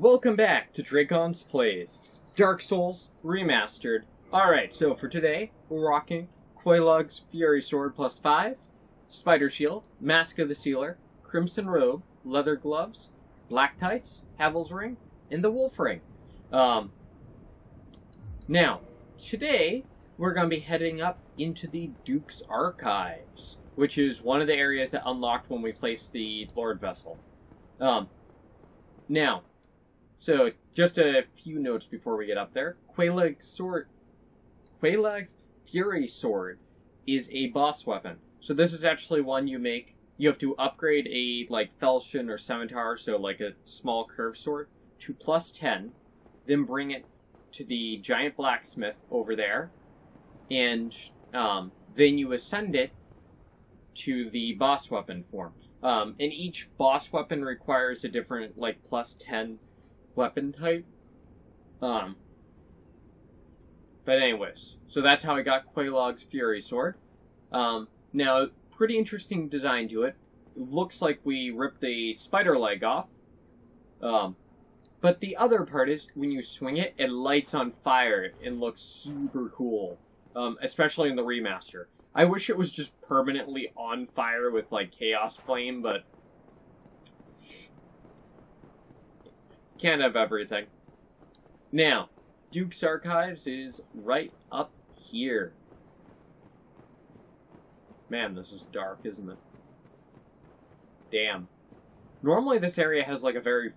welcome back to Dragon's Plays Dark Souls Remastered. Alright, so for today, we're rocking Quelaag's Fury Sword plus 5, Spider Shield, Mask of the Sealer, Crimson Robe, Leather Gloves, Black Tights, Havel's Ring, and the Wolf Ring. Now, today, we're going to be heading up into the Duke's Archives, which is one of the areas that unlocked when we placed the Lord Vessel. Now, so just a few notes before we get up there. Quelaag's Fury Sword is a boss weapon. So this is actually one you make. You have to upgrade a falchion or scimitar, so like a small curved sword, to plus 10, then bring it to the giant blacksmith over there, and then you ascend it to the boss weapon form. And each boss weapon requires a different, plus 10 weapon type. But anyways, so that's how I got Quelaag's Fury Sword. Now, pretty interesting design to it. It looks like we ripped the spider leg off. But the other part is, when you swing it, it lights on fire and looks super cool. Especially in the remaster. I wish it was just permanently on fire with, Chaos Flame, but can't have everything. Now, Duke's Archives is right up here. Man, this is dark, isn't it? Damn. Normally this area has, a very,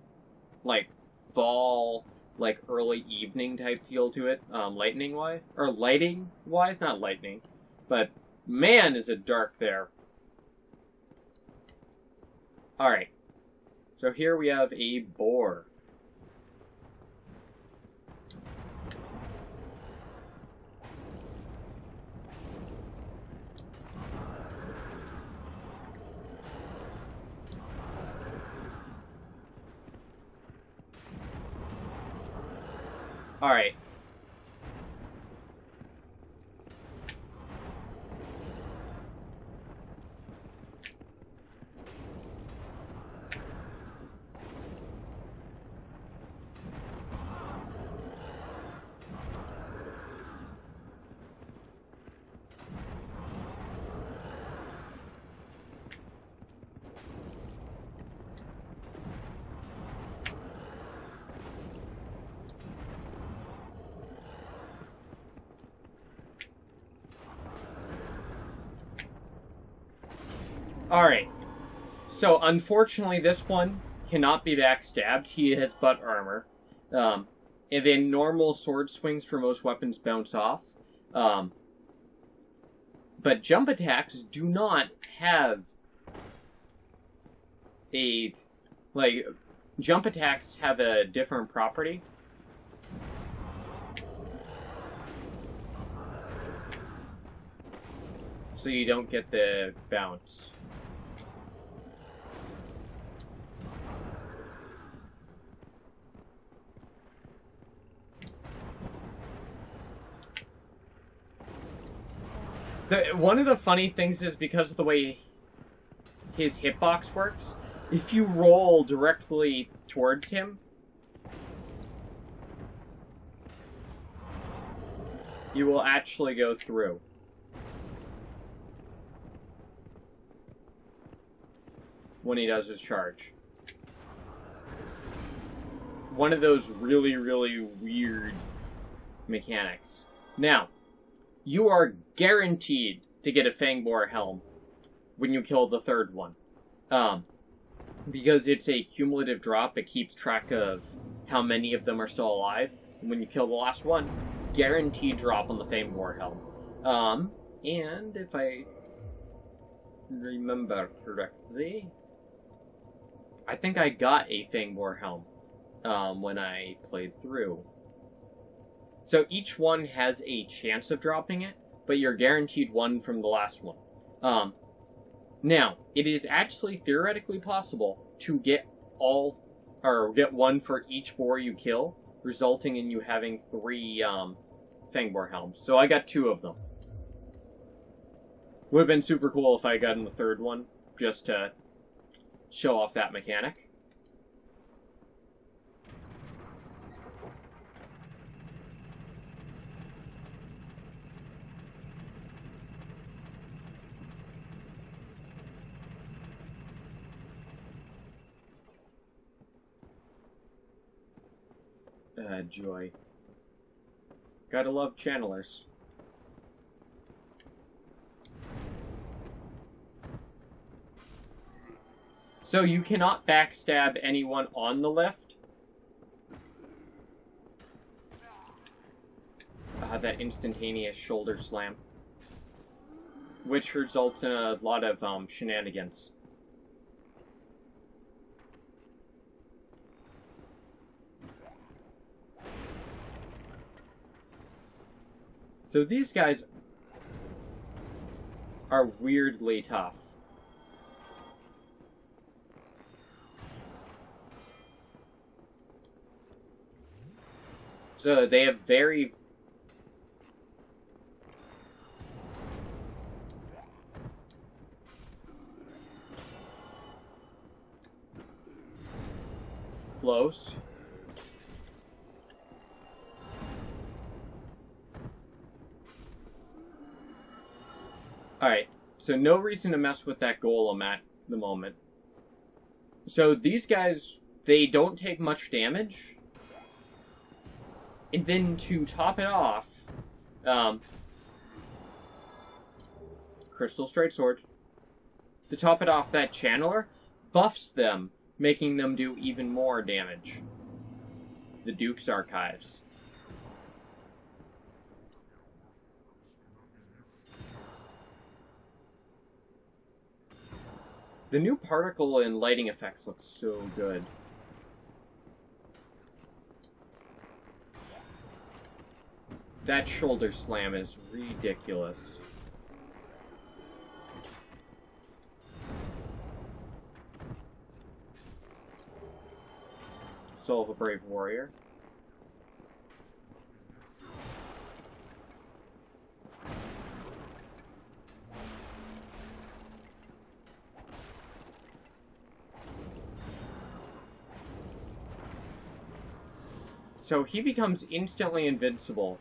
fall, early evening type feel to it, lighting-wise. Or lighting-wise? Not lightning. But, man, is it dark there. Alright. So here we have a boar. Alright. Alright, so unfortunately this one cannot be backstabbed. He has butt armor. And then normal sword swings for most weapons bounce off. But jump attacks do not have a... jump attacks have a different property. So you don't get the bounce. One of the funny things is, because of the way his hitbox works, if you roll directly towards him, you will actually go through. When he does his charge. One of those really, really weird mechanics. Now, you are guaranteed to get a Fangboar helm when you kill the third one. Because it's a cumulative drop, it keeps track of how many of them are still alive. And when you kill the last one, guaranteed drop on the Fangboar helm. And if I remember correctly, I think I got a Fangboar helm when I played through. So each one has a chance of dropping it, but you're guaranteed one from the last one. Now, it is actually theoretically possible to get get one for each boar you kill, resulting in you having 3 Fangboar helms. So I got 2 of them. Would have been super cool if I had gotten the third one, just to show off that mechanic. Joy. Gotta love channelers. So you cannot backstab anyone on the lift. That instantaneous shoulder slam. Which results in a lot of shenanigans. So these guys are weirdly tough. So they have very... close. Alright, so no reason to mess with that golem at the moment. So these guys, they don't take much damage. And then to top it off, Crystal Straight Sword. To top it off, that Channeler buffs them, making them do even more damage. The Duke's Archives. The new particle and lighting effects look so good. That shoulder slam is ridiculous. Soul of a Brave Warrior. So he becomes instantly invincible.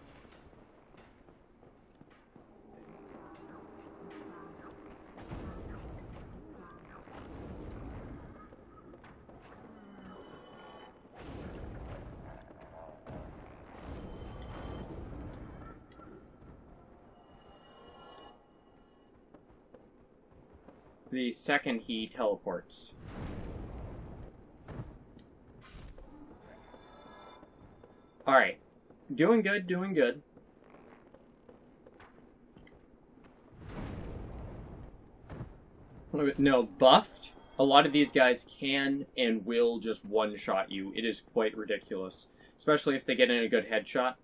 The second he teleports. Alright. Doing good, doing good. No, buffed, a lot of these guys can and will just one-shot you. It is quite ridiculous. Especially if they get in a good headshot.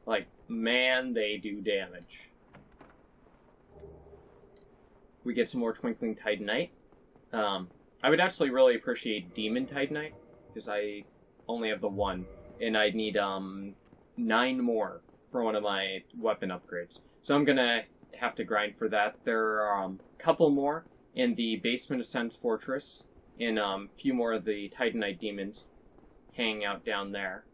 Like, man, they do damage. We get some more Twinkling Titanite. I would actually really appreciate Demon Titanite, because I only have the one. And I'd need 9 more for one of my weapon upgrades. So I'm gonna have to grind for that. There are a couple more in the Basement Ascent Fortress, and a few more of the Titanite demons hanging out down there.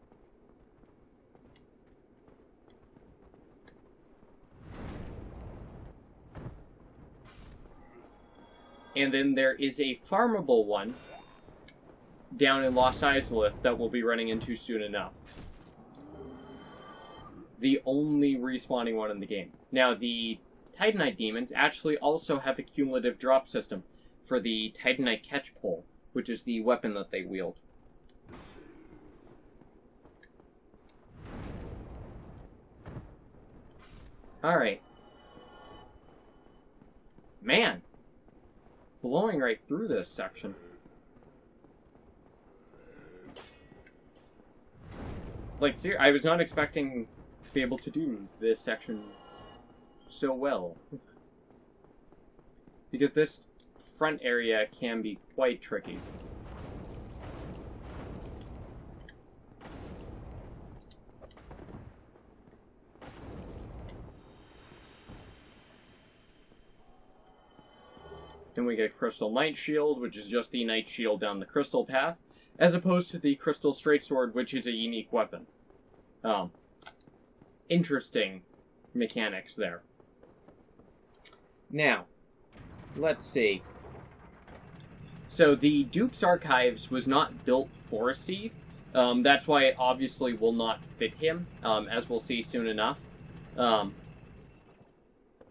And then there is a farmable one down in Lost Izalith that we'll be running into soon enough. The only respawning one in the game. Now, the Titanite demons actually also have a cumulative drop system for the Titanite catch pole, which is the weapon that they wield. Alright. Man! Blowing right through this section. Like, I was not expecting to be able to do this section so well. Because this front area can be quite tricky. Then we get Crystal Night Shield, which is just the Night Shield down the Crystal Path, as opposed to the Crystal Straight Sword, which is a unique weapon. Interesting mechanics there. Now, let's see. So the Duke's Archives was not built for Seath, That's why it obviously will not fit him, as we'll see soon enough.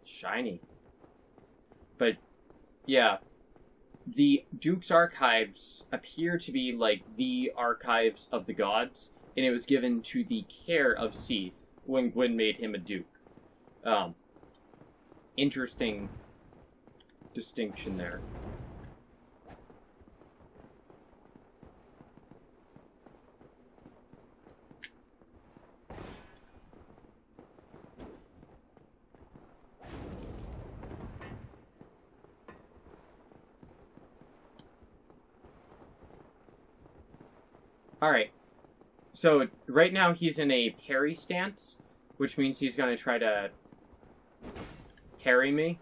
Shiny. But, yeah. The Duke's archives appear to be like the archives of the gods, and it was given to the care of Seath when Gwyn made him a duke. Interesting distinction there. Alright, so right now he's in a parry stance, which means he's going to try to parry me.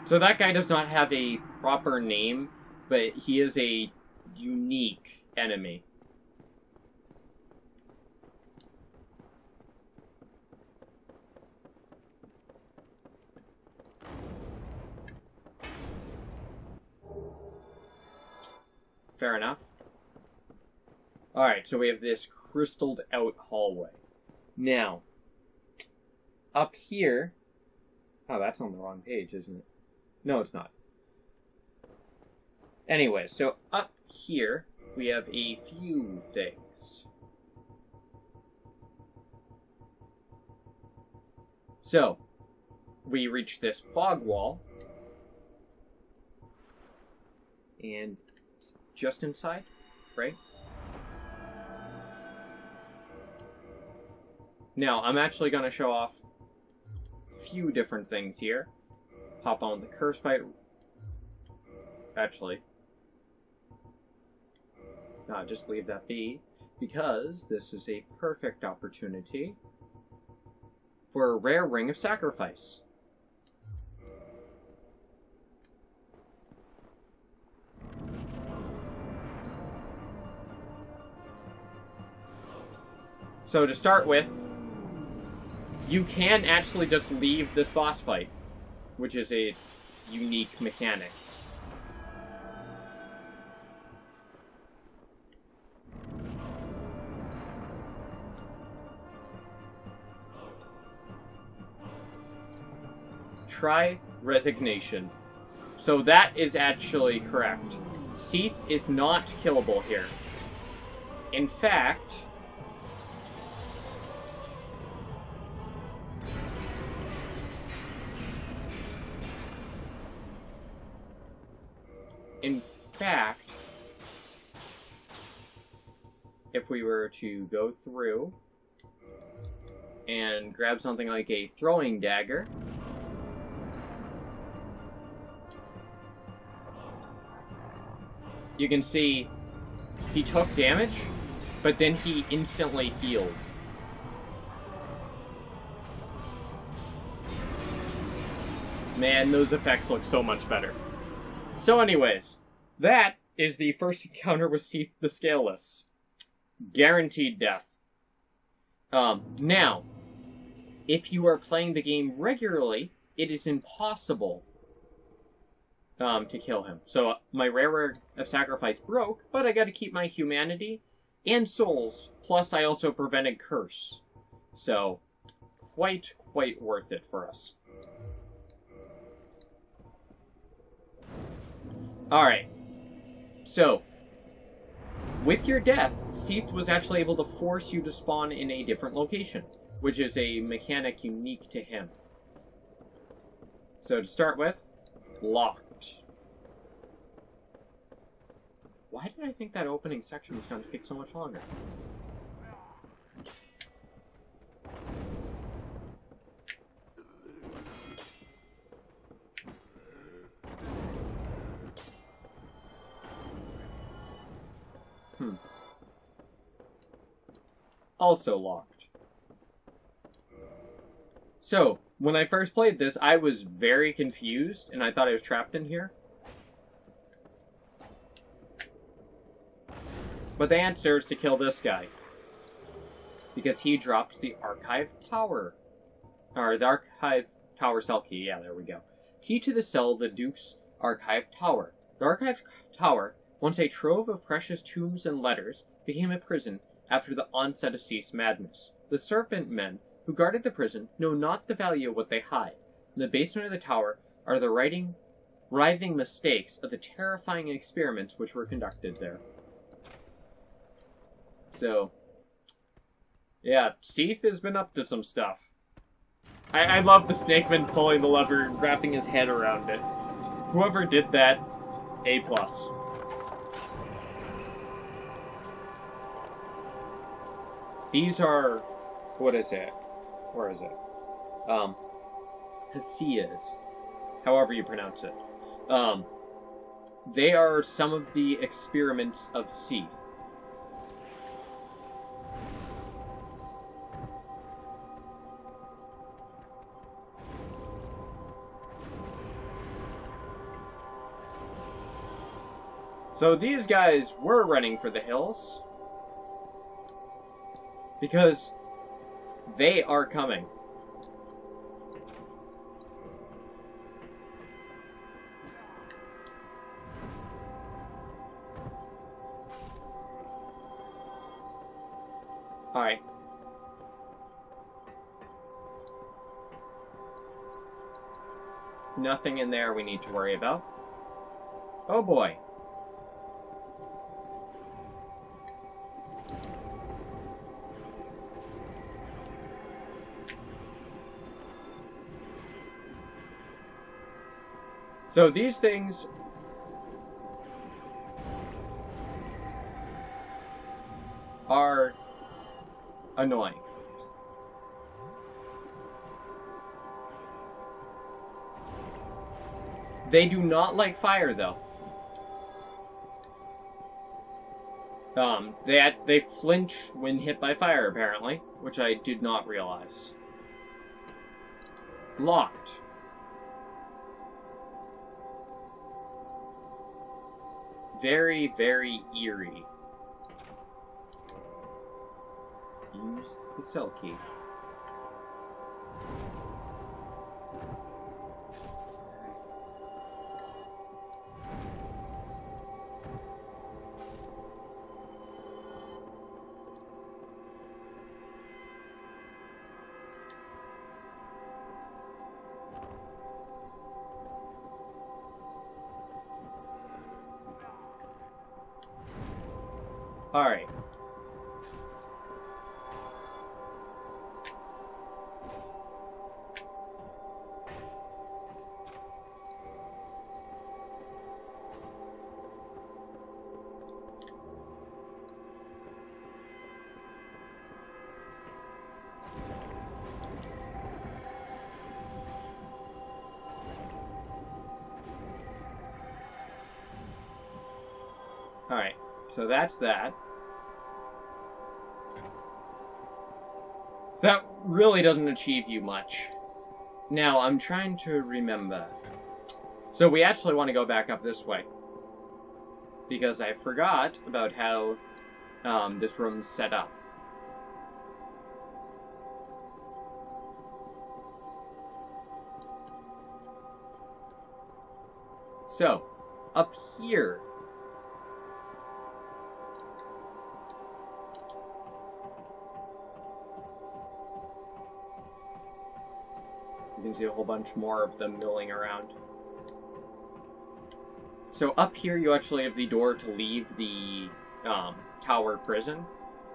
So that guy does not have a proper name, but he is a unique enemy. Fair enough. Alright, so we have this crystalled out hallway. Now, up here... Oh, that's on the wrong page, isn't it? No, it's not. Anyway, so up here, we have a few things. So, we reach this fog wall. And it's just inside, right? Now, I'm actually going to show off a few different things here. Pop on the curse bite. Actually, no, just leave that be, because this is a perfect opportunity for a rare ring of sacrifice. So to start with, you can actually just leave this boss fight, which is a unique mechanic. Try resignation. So that is actually correct. Seath is not killable here. In fact... if we were to go through and grab something like a throwing dagger, you can see he took damage, but then he instantly healed. Man, those effects look so much better. So anyways, that is the first encounter with Seath the Scaleless. Guaranteed death. Now, if you are playing the game regularly, it is impossible to kill him. So my rare of sacrifice broke, but I got to keep my humanity and souls. Plus, I also prevented curse. So, quite worth it for us. Alright. So, with your death, Seath was actually able to force you to spawn in a different location, which is a mechanic unique to him. So to start with, locked. Why did I think that opening section was going to take so much longer? Also locked. So, when I first played this, I was very confused, and I thought I was trapped in here. But the answer is to kill this guy. Because he drops the archive power. Or the archive power cell key, yeah, there we go. Key to the cell the Dukes Archive Tower. The Archive Tower, once a trove of precious tombs and letters, became a prison after the onset of Cease madness. The Serpent Men who guarded the prison know not the value of what they hide. In the basement of the tower are the writhing mistakes of the terrifying experiments which were conducted there. So, yeah, Seath has been up to some stuff. I love the snakeman pulling the lever and wrapping his head around it. Whoever did that, A+. These are... what is it? Where is it? Hasias. However you pronounce it. They are some of the experiments of Seath. So these guys were running for the hills because they are coming. Alright. Nothing in there we need to worry about. Oh boy. So these things are annoying. They do not like fire, though. They flinch when hit by fire, apparently, which I did not realize. Locked. Very, very eerie. Used the cell key. Alright. Alright, so that's that. So that really doesn't achieve you much. Now, I'm trying to remember. So we actually want to go back up this way. Because I forgot about how this room's set up. So, up here... you can see a whole bunch more of them milling around. So up here you actually have the door to leave the tower prison,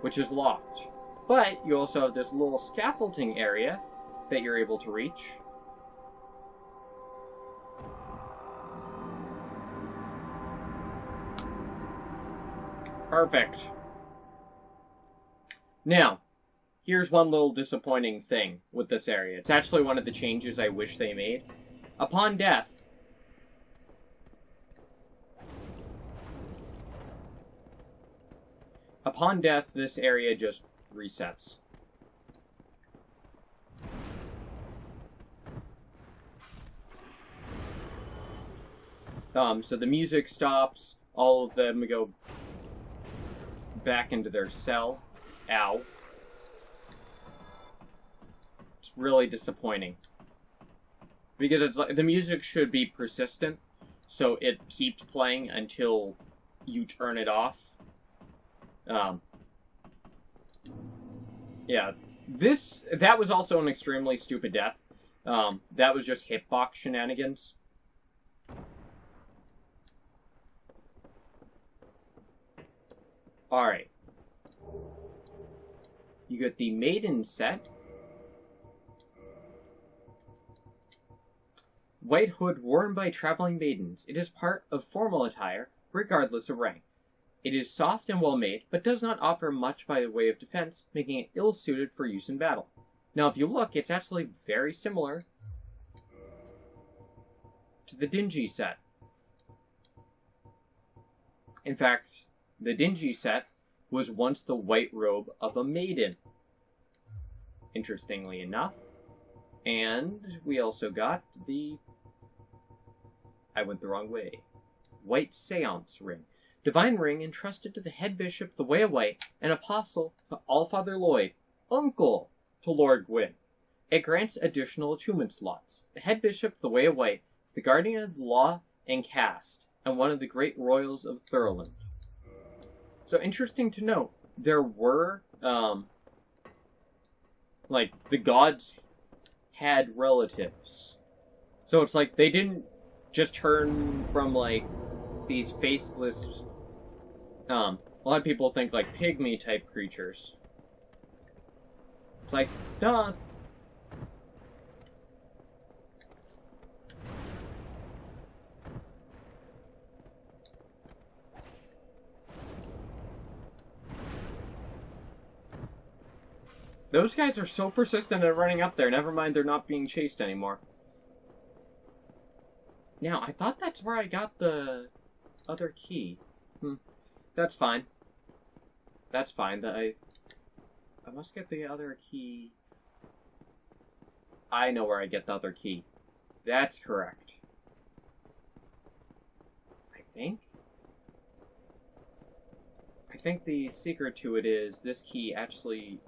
which is locked. But you also have this little scaffolding area that you're able to reach. Perfect. Now, here's one little disappointing thing with this area. It's actually one of the changes I wish they made. Upon death, this area just resets. So the music stops, all of them go back into their cell. Ow. Really disappointing, because it's like the music should be persistent, so it keeps playing until you turn it off. Yeah, that was also an extremely stupid death. That was just hitbox shenanigans. Alright. You get the Maiden set. White hood worn by traveling maidens. It is part of formal attire, regardless of rank. It is soft and well made, but does not offer much by the way of defense, making it ill-suited for use in battle. Now, if you look, it's actually very similar to the Dingy set. In fact, the Dingy set was once the white robe of a maiden, interestingly enough. And we also got the... I went the wrong way. White Seance Ring. Divine ring entrusted to the head bishop, the Way of White, and apostle to Allfather Lloyd, uncle to Lord Gwyn. It grants additional attunement slots. The head bishop, the Way of White, is the guardian of the law and caste, and one of the great royals of Thurland. So interesting to note, there were, like, the gods had relatives. So it's like, they didn't just turn from, like, these faceless, a lot of people think, like, pygmy-type creatures. It's like, duh. Those guys are so persistent at running up there, never mind they're not being chased anymore. Now, I thought that's where I got the other key. That's fine. That's fine. I must get the other key. I know where I get the other key. That's correct. I think the secret to it is this key actually...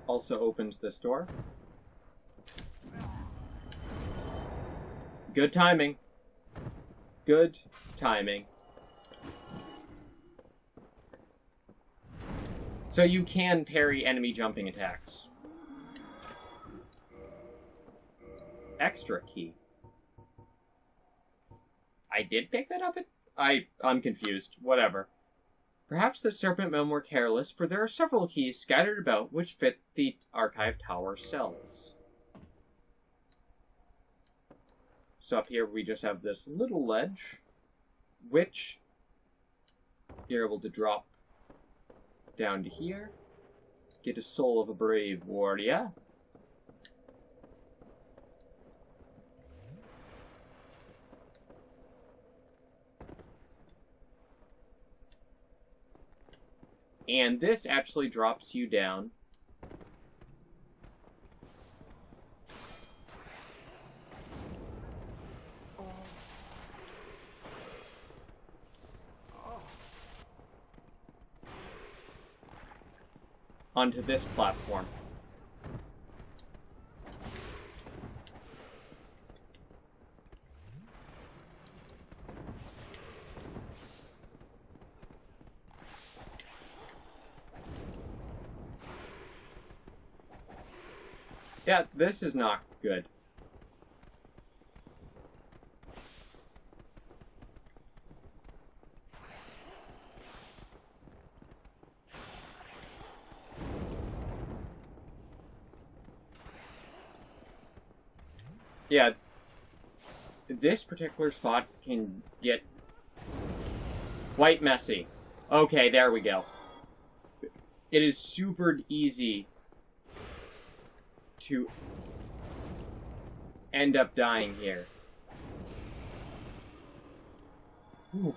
also opens this door. Good timing. Good timing. So you can parry enemy jumping attacks. Extra key. I did pick that up? I'm confused. Whatever. Perhaps the serpent men were careless, for there are several keys scattered about which fit the archive tower cells. So up here we just have this little ledge, which you're able to drop down to here. Get a soul of a brave warrior. And this actually drops you down onto this platform. Yeah, this is not good. Yeah, this particular spot can get quite messy. Okay, there we go. It is super easy to end up dying here. Ooh.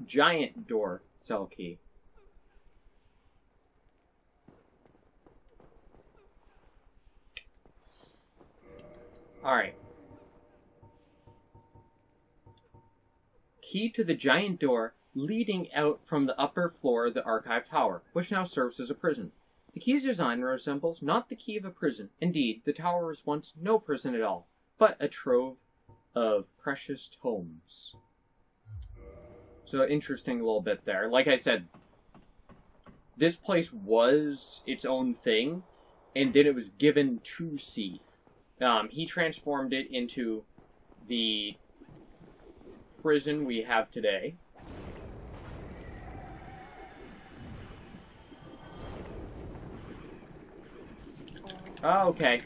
Giant door cell key. Alright. key to the giant door leading out from the upper floor of the archive tower, which now serves as a prison. The key's design resembles not the key of a prison. Indeed, the tower was once no prison at all, but a trove of precious tomes. So, interesting little bit there. Like I said, this place was its own thing, and then it was given to Seath. He transformed it into the prison we have today. Oh, okay.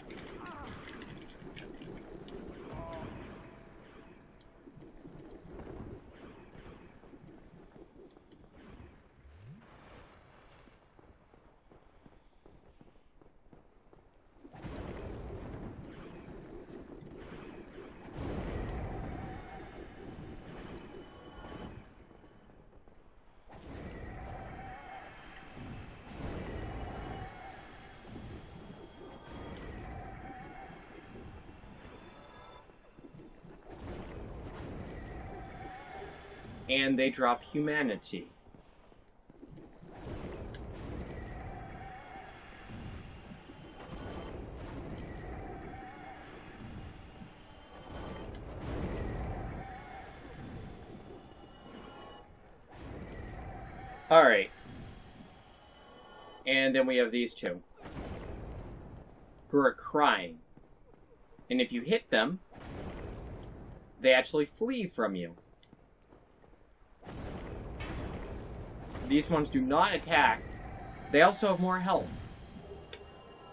And they drop humanity. Alright. And then we have these two, who are crying. And if you hit them, they actually flee from you. These ones do not attack. They also have more health.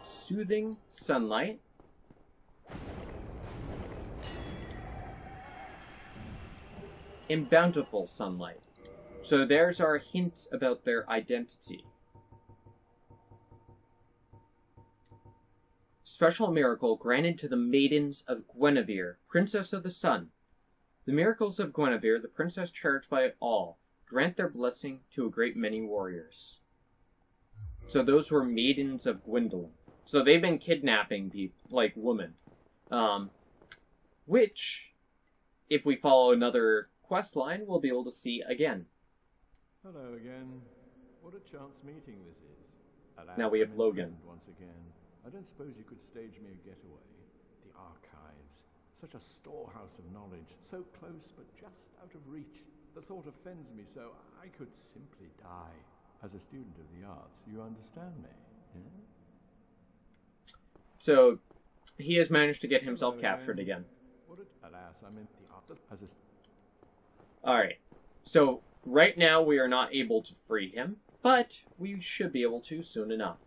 Soothing sunlight. And bountiful sunlight. So there's our hint about their identity. Special miracle granted to the maidens of Guinevere, Princess of the Sun. The miracles of Guinevere, the princess cherished by all, grant their blessing to a great many warriors. So those were maidens of Gwendolyn. So they've been kidnapping people, like women. Which, if we follow another quest line, we'll be able to see again. Hello again. What a chance meeting this is. Alas, now we have Logan. Once again. I don't suppose you could stage me a getaway. The archives. Such a storehouse of knowledge. So close, but just out of reach. The thought offends me, so I could simply die. As a student of the arts, you understand me, yeah? So, he has managed to get himself captured again. Alas, I'm in the art as a... Alright, so right now we are not able to free him, but we should be able to soon enough.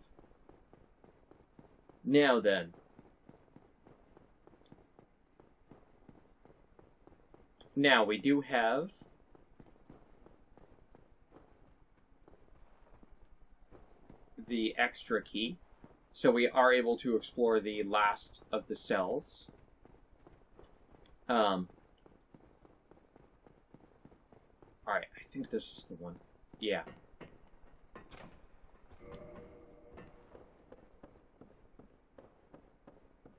Now then. Now, we do have the extra key, so we are able to explore the last of the cells. Alright, I think this is the one. Yeah.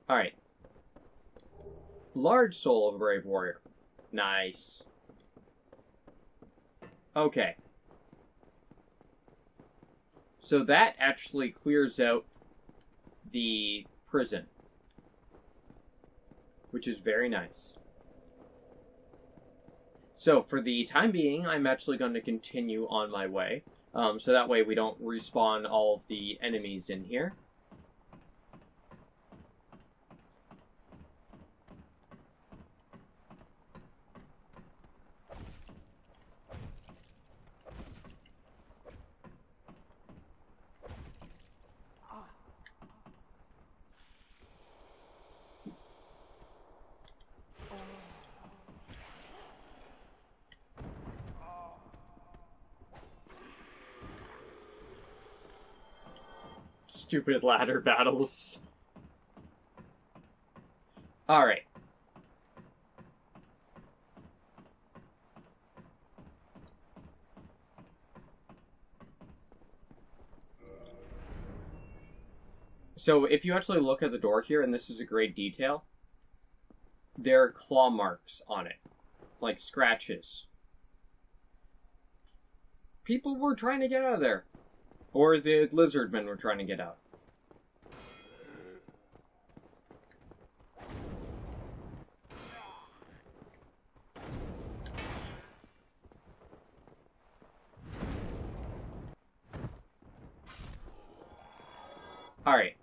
Alright. Large soul of a brave warrior. Nice. Okay. So that actually clears out the prison, which is very nice. So for the time being, I'm actually going to continue on my way, so that way we don't respawn all of the enemies in here. Stupid ladder battles. Alright. So if you actually look at the door here, and this is a great detail, there are claw marks on it, like scratches. people were trying to get out of there. Or the lizard men were trying to get out. Alright.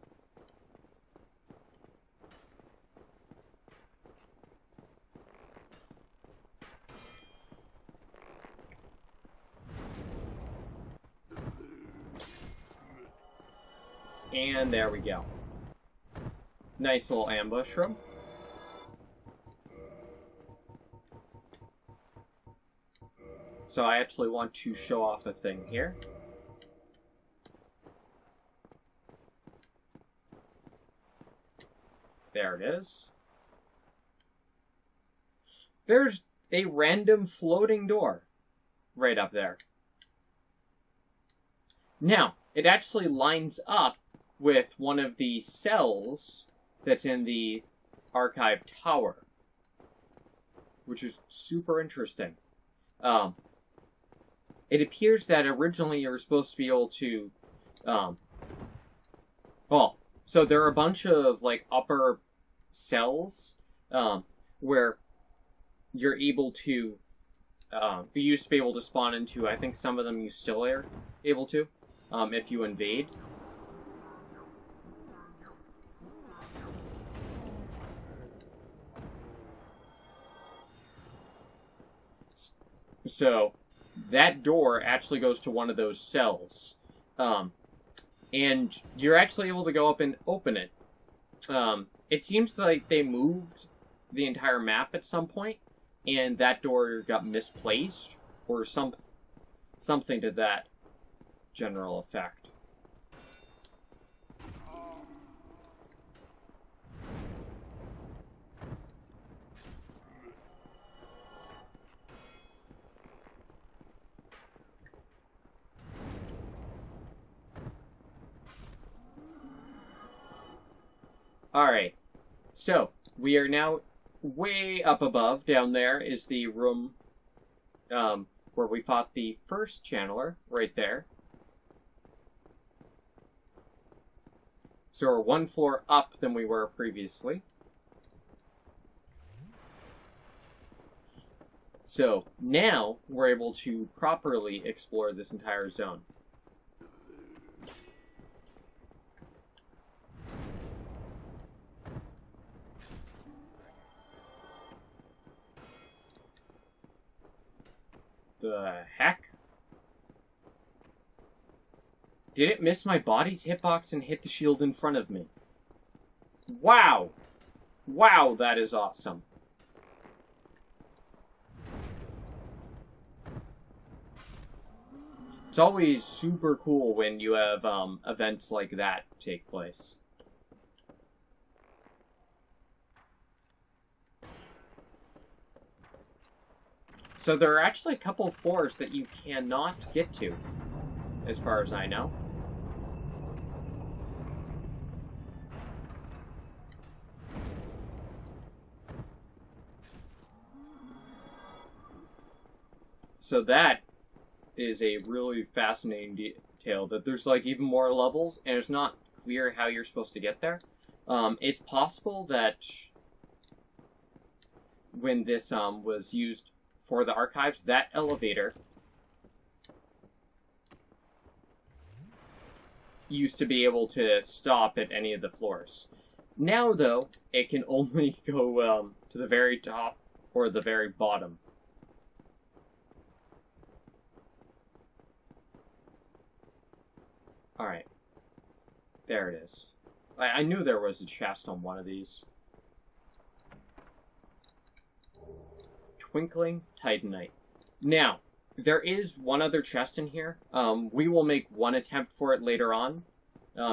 And there we go. Nice little ambush room. So I actually want to show off a thing here. There it is. There's a random floating door right up there. Now, it actually lines up with one of the cells that's in the archive tower, which is super interesting. It appears that originally you were supposed to be able to, so there are a bunch of like upper cells where you're able to, you used to be able to spawn into. I think some of them you still are able to, if you invade. So that door actually goes to one of those cells. And you're actually able to go up and open it. It seems like they moved the entire map at some point, and that door got misplaced, or something to that general effect. Alright, so we are now way up above. Down there is the room where we fought the first channeler, right there. So we're one floor up than we were previously. So now we're able to properly explore this entire zone. The heck? Did it miss my body's hitbox and hit the shield in front of me? Wow! Wow, that is awesome. It's always super cool when you have events like that take place. So there are actually a couple of floors that you cannot get to, as far as I know. So that is a really fascinating detail, that there's like even more levels, and it's not clear how you're supposed to get there. It's possible that when this was used for the archives, that elevator used to be able to stop at any of the floors. Now, though, it can only go to the very top or the very bottom. Alright. There it is. I knew there was a chest on one of these. Twinkling Titanite. Now, there is one other chest in here. We will make one attempt for it later on,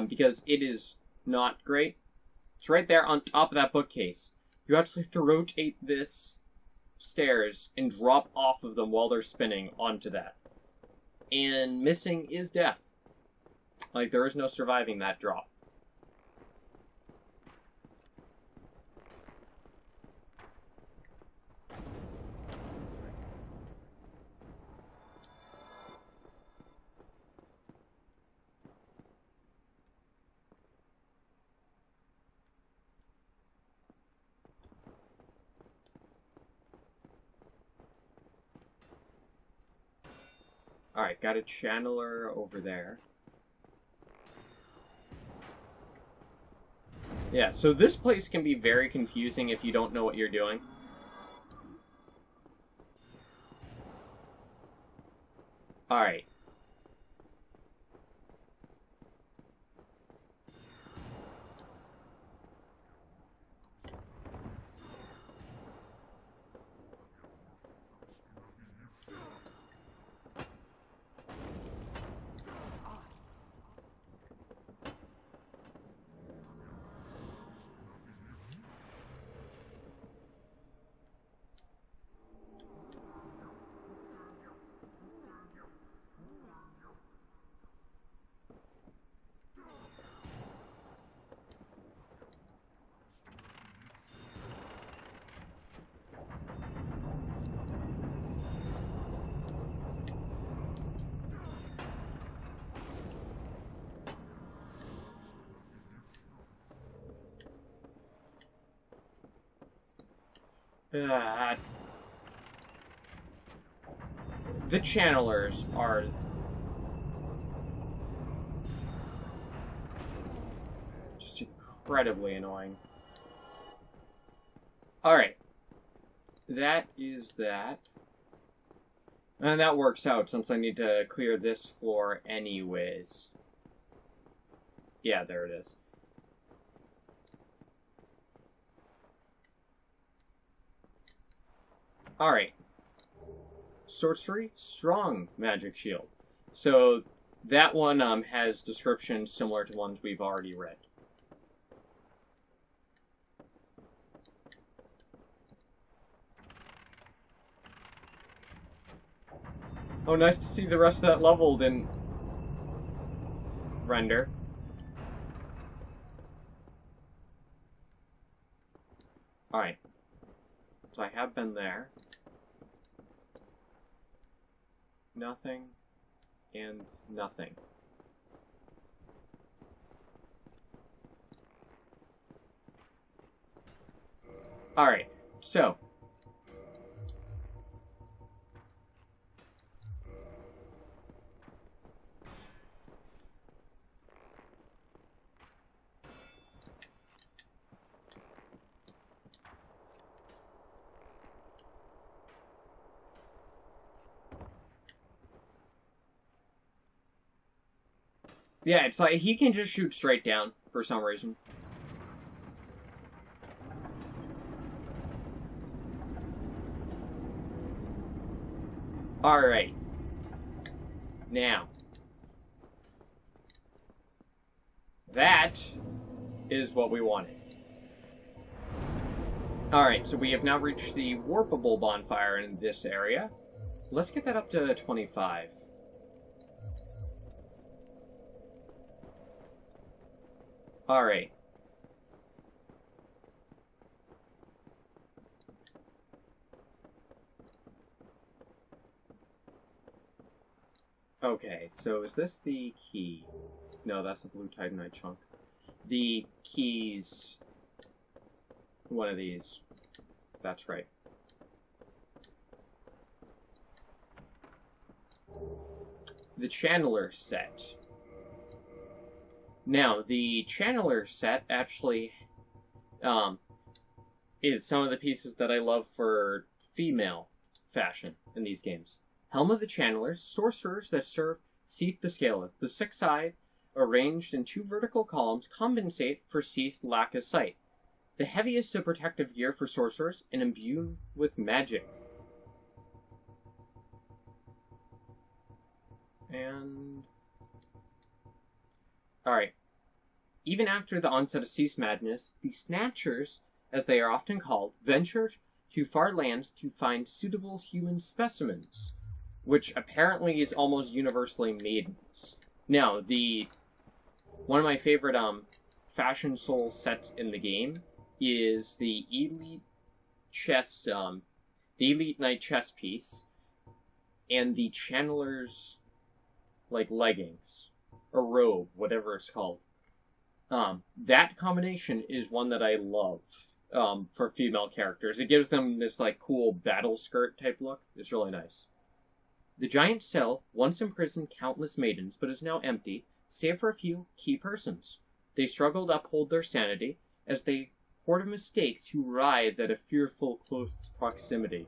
because it is not great. It's right there on top of that bookcase. You actually have to rotate this stairs and drop off of them while they're spinning onto that. And missing is death. Like, there is no surviving that drop. Alright, got a channeler over there. Yeah, so this place can be very confusing if you don't know what you're doing. Alright. The channelers are just incredibly annoying. Alright. That is that. And that works out since I need to clear this floor anyways. Yeah, there it is. Alright. Sorcery, strong magic shield. So that one has descriptions similar to ones we've already read. Oh, nice to see the rest of that level didn't render. Alright. So I have been there. Nothing. And nothing. Alright, so. Yeah, it's like he can just shoot straight down for some reason. Alright. Now. That is what we wanted. Alright, so we have now reached the warpable bonfire in this area. Let's get that up to 25. Alright. Okay, so is this the key? No, that's the blue titanite chunk. The keys... One of these. That's right. The channeler set. Now, the channeler set actually is some of the pieces that I love for female fashion in these games. Helm of the Channelers, sorcerers that serve Seath the Scaleth. The six-eyed, arranged in two vertical columns, compensate for Seath's lack of sight. The heaviest of protective gear for sorcerers and imbued with magic. And... Alright. Even after the onset of Seath's madness, the Snatchers, as they are often called, venture to far lands to find suitable human specimens, which apparently is almost universally maidens. Now, one of my favorite Fashion Soul sets in the game is the Elite chest, the Elite Knight chest piece, and the Channeler's, leggings, or robe, whatever it's called. That combination is one that I love, for female characters. It gives them this, cool battle skirt type look. It's really nice. The giant cell once imprisoned countless maidens, but is now empty, save for a few key persons. They struggle to uphold their sanity as they horde of mistakes who writhe at a fearful close proximity.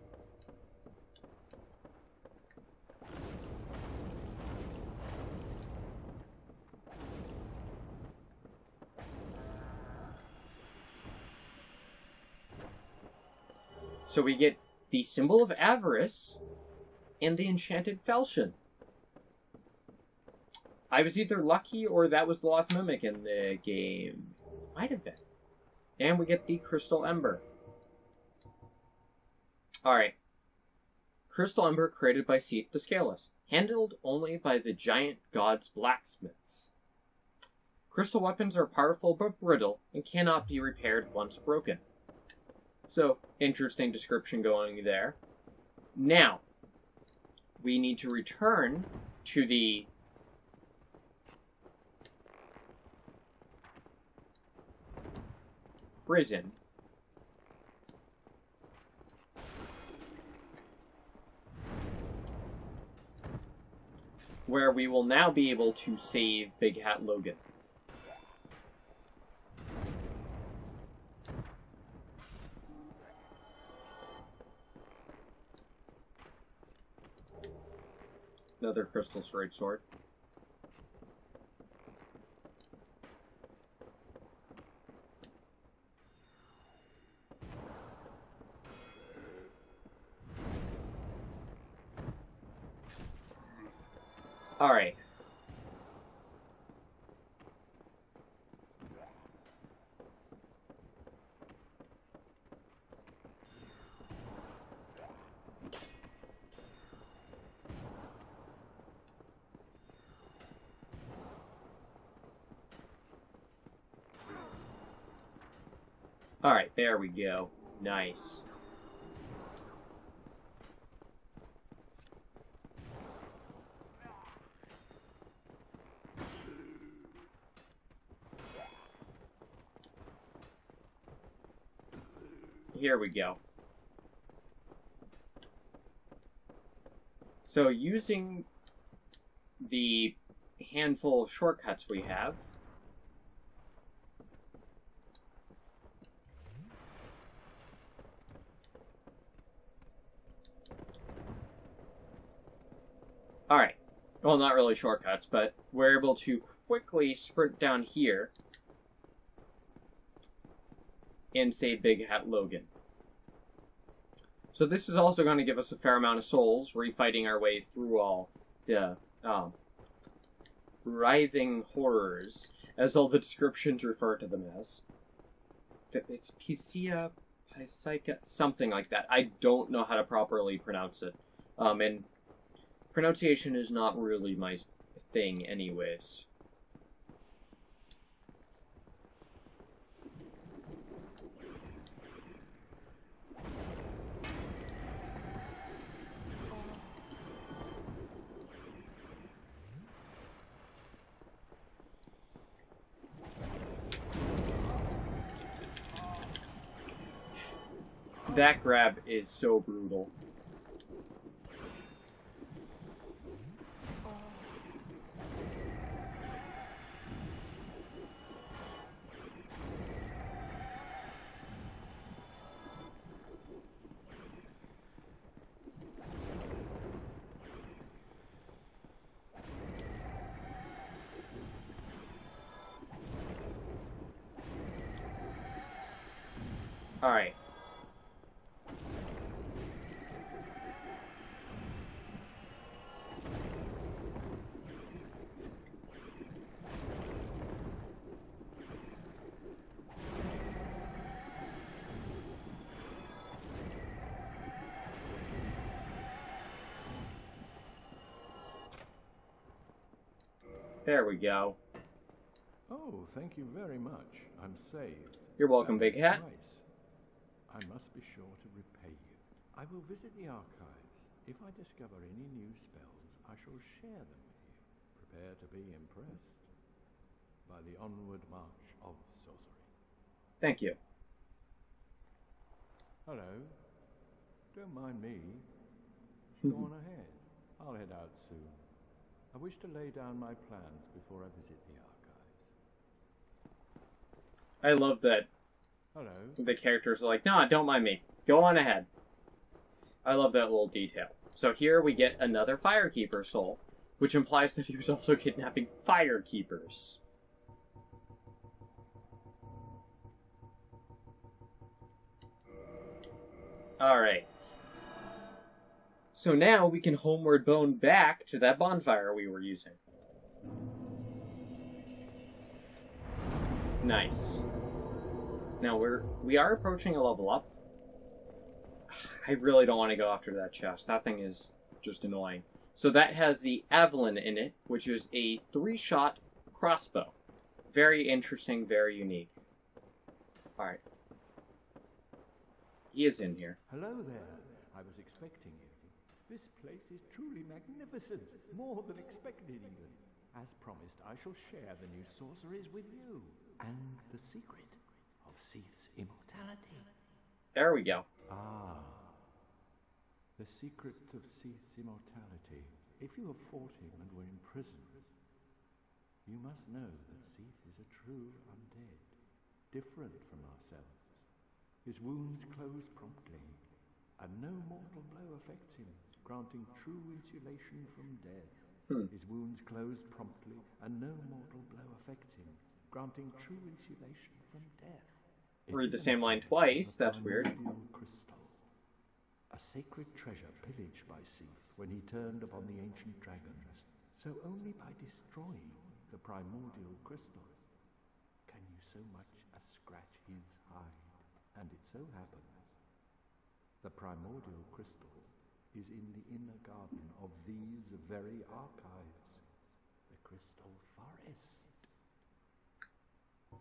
So we get the symbol of avarice and the enchanted falchion. I was either lucky or that was the lost mimic in the game. Might have been. And we get the crystal ember. Alright. Crystal ember created by Seath the Scaleless. Handled only by the giant god's blacksmiths. Crystal weapons are powerful but brittle and cannot be repaired once broken. So, interesting description going there. Now, we need to return to the prison. Where we will now be able to save Big Hat Logan. Another crystal straight sword. Alright. Alright, there we go. Nice. Here we go. So using the handful of shortcuts we have, alright, well, not really shortcuts, but we're able to quickly sprint down here and save Big Hat Logan. So this is also going to give us a fair amount of souls, refighting our way through all the writhing horrors, as all the descriptions refer to them as. It's Piscia, Pysica, something like that. I don't know how to properly pronounce it. And pronunciation is not really my thing anyways. That grab is so brutal. Alright. There we go. Oh, thank you very much. I'm saved. You're welcome, Big Hat. Nice. I must be sure to repay you. I will visit the archives. If I discover any new spells, I shall share them with you. Prepare to be impressed by the onward march of sorcery. Thank you. Hello. Don't mind me. Go on ahead. I'll head out soon. I wish to lay down my plans before I visit the archives. I love that Hello. the characters are like, nah, don't mind me. Go on ahead. I love that little detail. So here we get another Firekeeper soul, which implies that he was also kidnapping Firekeepers. Alright. So now we can homeward bone back to that bonfire we were using. Nice. Now we are approaching a level up. I really don't want to go after that chest. That thing is just annoying. So that has the Avalon in it, which is a 3-shot crossbow. Very interesting, very unique. Alright. He is in here. Hello there. I was expecting you. This place is truly magnificent. More than expected, even. As promised, I shall share the new sorceries with you. And the secret of Seath's immortality. There we go. Ah. The secret of Seath's immortality. If you have fought him and were imprisoned, you must know that Seath is a true undead, different from ourselves. His wounds close promptly, and no mortal blow affects him, granting true insulation from death. His wounds close promptly, and no mortal blow affects him, granting true insulation from death. Read the same line twice, that's weird. Crystal, a sacred treasure pillaged by Seath when he turned upon the ancient dragons. So only by destroying the primordial crystal can you so much as scratch his hide. And it so happens, the primordial crystal is in the inner garden of these very archives, the Crystal Forest.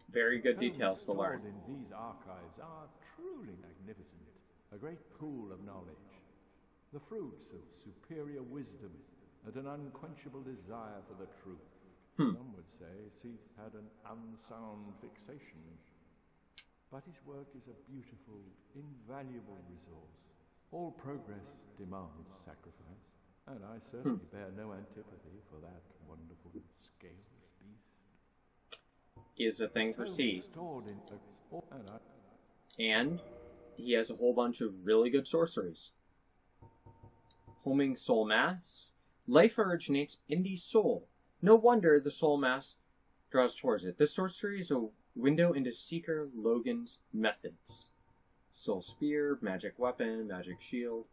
Very good details to learn. In these archives are truly magnificent, a great pool of knowledge, the fruits of superior wisdom and an unquenchable desire for the truth. Some would say Seath had an unsound fixation. But his work is a beautiful, invaluable resource. All progress demands sacrifice, and I certainly bear no antipathy for that wonderful scaleless beast. Is a thing for Seath. And he has a whole bunch of really good sorceries. Homing Soul Mass. Life originates in the soul. No wonder the Soul Mass draws towards it. This sorcery is a window into Seeker Logan's methods. Soul Spear, Magic Weapon, Magic Shield.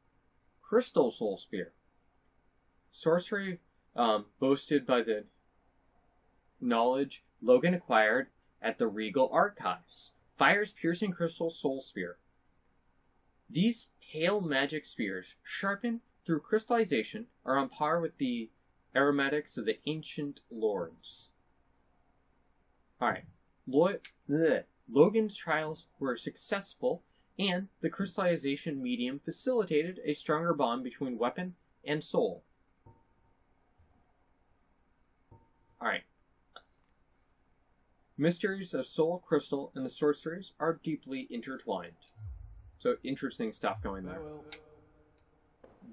Crystal Soul Spear. Sorcery boasted by the knowledge Logan acquired at the Regal Archives. Fires piercing crystal soul spear. These pale magic spears, sharpened through crystallization, are on par with the aromatics of the ancient lords. Alright. Logan's trials were successful, and the crystallization medium facilitated a stronger bond between weapon and soul. Alright. Mysteries of Soul Crystal and the sorceries are deeply intertwined. So interesting stuff going there.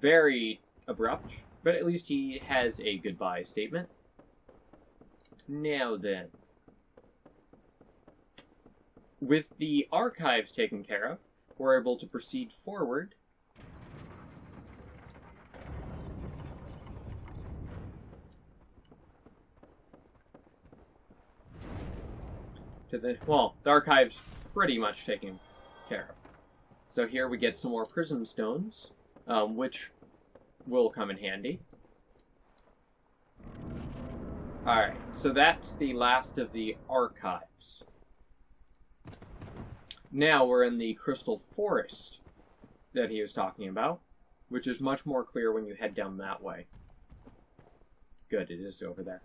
Very abrupt, but at least he has a goodbye statement. Now then. With the archives taken care of, we're able to proceed forward to the archives pretty much taken care of. So here we get some more prism stones, which will come in handy. Alright, so that's the last of the archives. Now we're in the Crystal Forest that he was talking about, which is much more clear when you head down that way. Good, it is over there.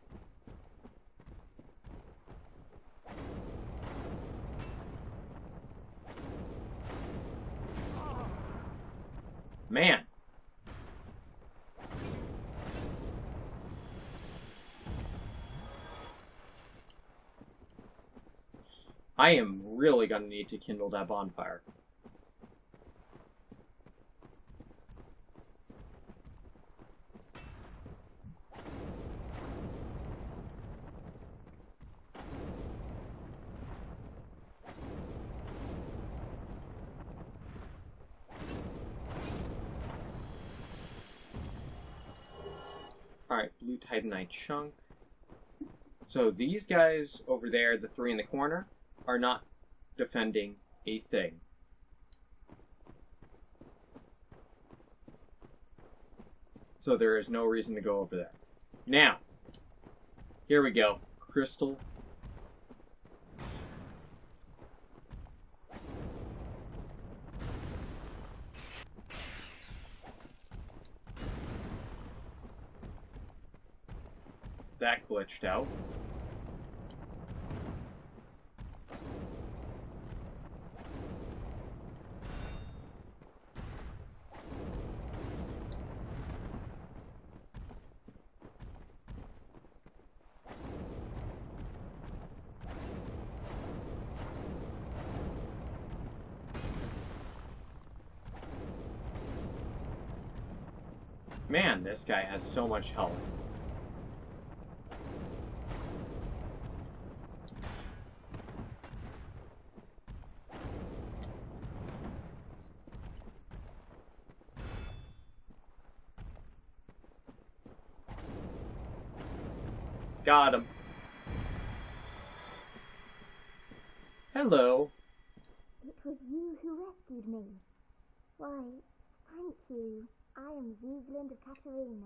Man. I am really going to need to kindle that bonfire. Alright, blue titanite chunk. So these guys over there, the three in the corner, are not defending a thing. So there is no reason to go over there. Now, here we go. Crystal. That glitched out. Man, this guy has so much health. Got him. Hello. It was you who rescued me. Why, thank you. I am Ziegland of Katerina.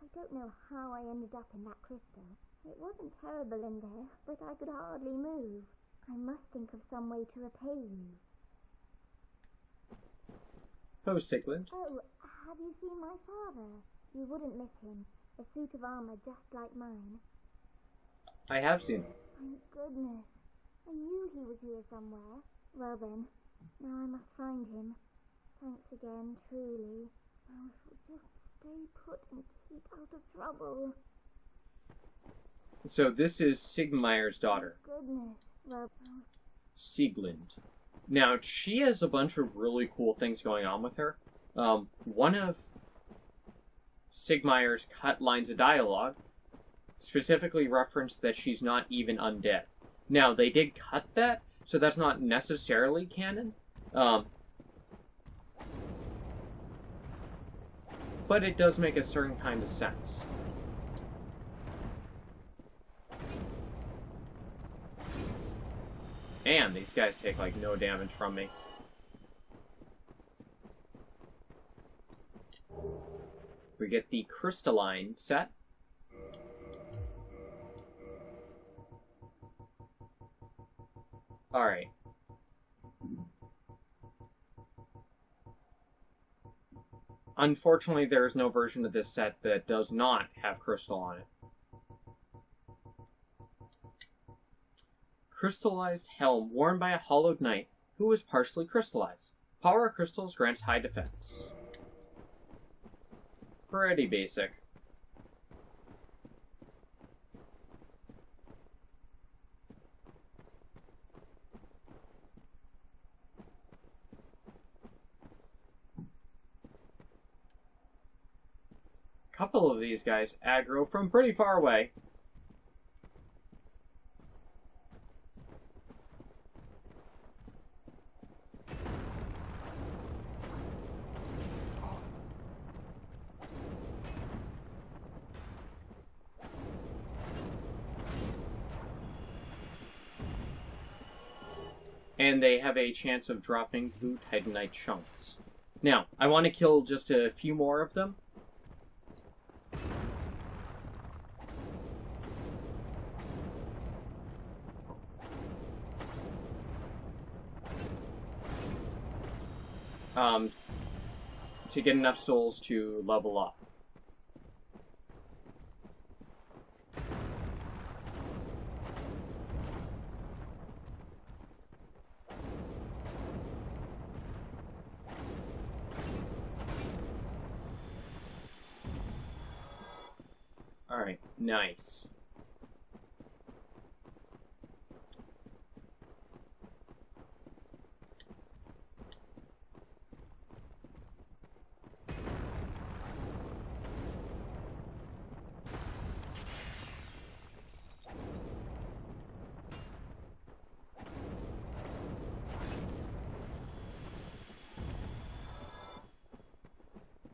I don't know how I ended up in that crystal. It wasn't terrible in there, but I could hardly move. I must think of some way to repay you. Oh, Sigland. Oh, have you seen my father? You wouldn't miss him. A suit of armor just like mine. I have seen him. Thank goodness. I knew he was here somewhere. Well then, now I must find him. Thanks again, truly. I shall just stay put and keep out of trouble. So this is Sigmayr's daughter. Goodness. Well, Sieglind. Now, she has a bunch of really cool things going on with her. One of Sigmayr's cut lines of dialogue specifically referenced that she's not even undead. Now, they did cut that, so that's not necessarily canon. But it does make a certain kind of sense. And these guys take, like, no damage from me. We get the crystalline set. Alright. Unfortunately, there is no version of this set that does not have crystal on it. Crystallized helm worn by a hollowed knight who is partially crystallized. Power of crystals grants high defense. Pretty basic. Couple of these guys aggro from pretty far away. And they have a chance of dropping blue titanite chunks. Now, I want to kill just a few more of them. To get enough souls to level up. Alright, nice.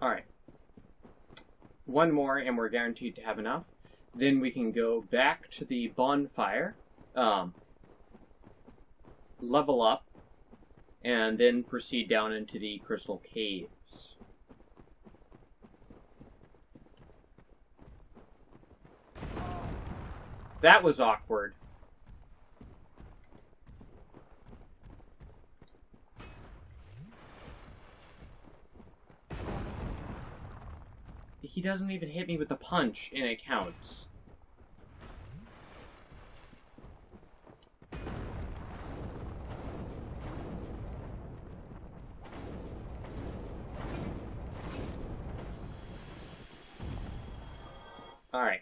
Alright. one more and we're guaranteed to have enough. Then we can go back to the bonfire, level up, and then proceed down into the crystal caves. That was awkward. He doesn't even hit me with a punch, and it counts. Alright.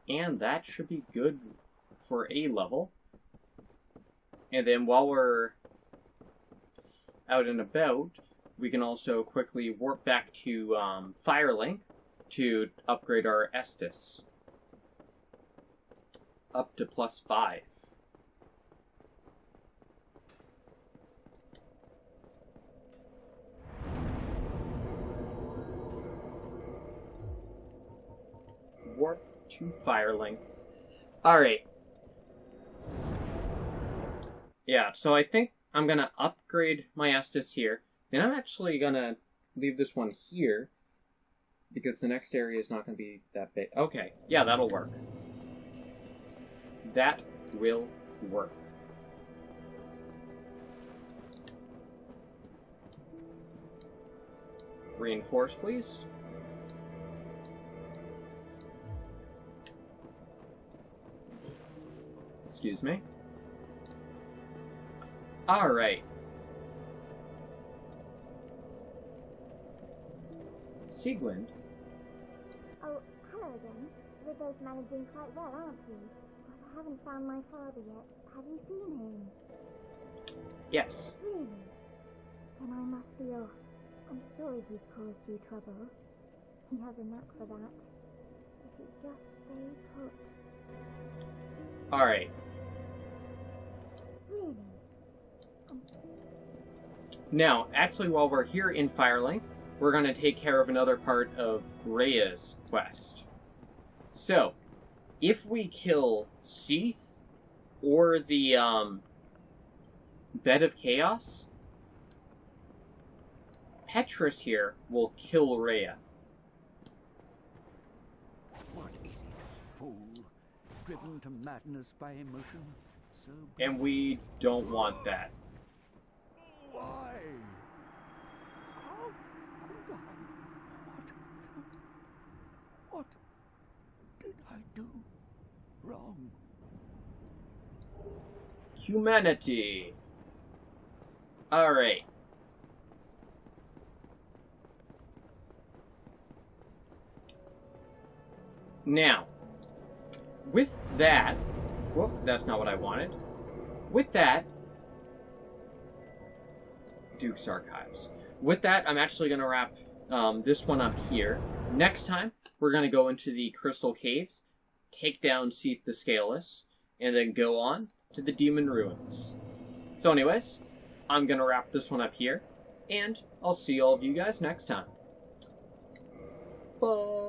And that should be good for a level. And then while we're out and about, we can also quickly warp back to Firelink to upgrade our Estus up to +5. Warp to Firelink. Alright. Yeah, so I think I'm going to upgrade my Estus here. And I'm actually going to leave this one here, because the next area is not going to be that big. Okay, yeah, that'll work. That will work. Reinforce, please. Excuse me. Alright. Sieglind? Oh, hello again. We're both managing quite well, aren't we? But I haven't found my father yet. Have you seen him? Yes. Really? Then I must be off. I'm sorry he's caused you trouble. He has a knack for that. If you just stay put. Alright. Really? Now, actually, while we're here in Firelink, we're going to take care of another part of Rhea's quest. So, if we kill Seath or the Bed of Chaos, Petrus here will kill Rhea. What is it, fool? Driven to madness by emotion? So And we don't want that. why? How could I? What did I do wrong? Humanity. Alright. Now, with that, whoop, that's not what I wanted. With that, Duke's Archives. With that, I'm actually going to wrap this one up here. Next time, we're going to go into the Crystal Caves, take down Seath the Scaleless, and then go on to the Demon Ruins. So anyways, I'm going to wrap this one up here, and I'll see all of you guys next time. Bye!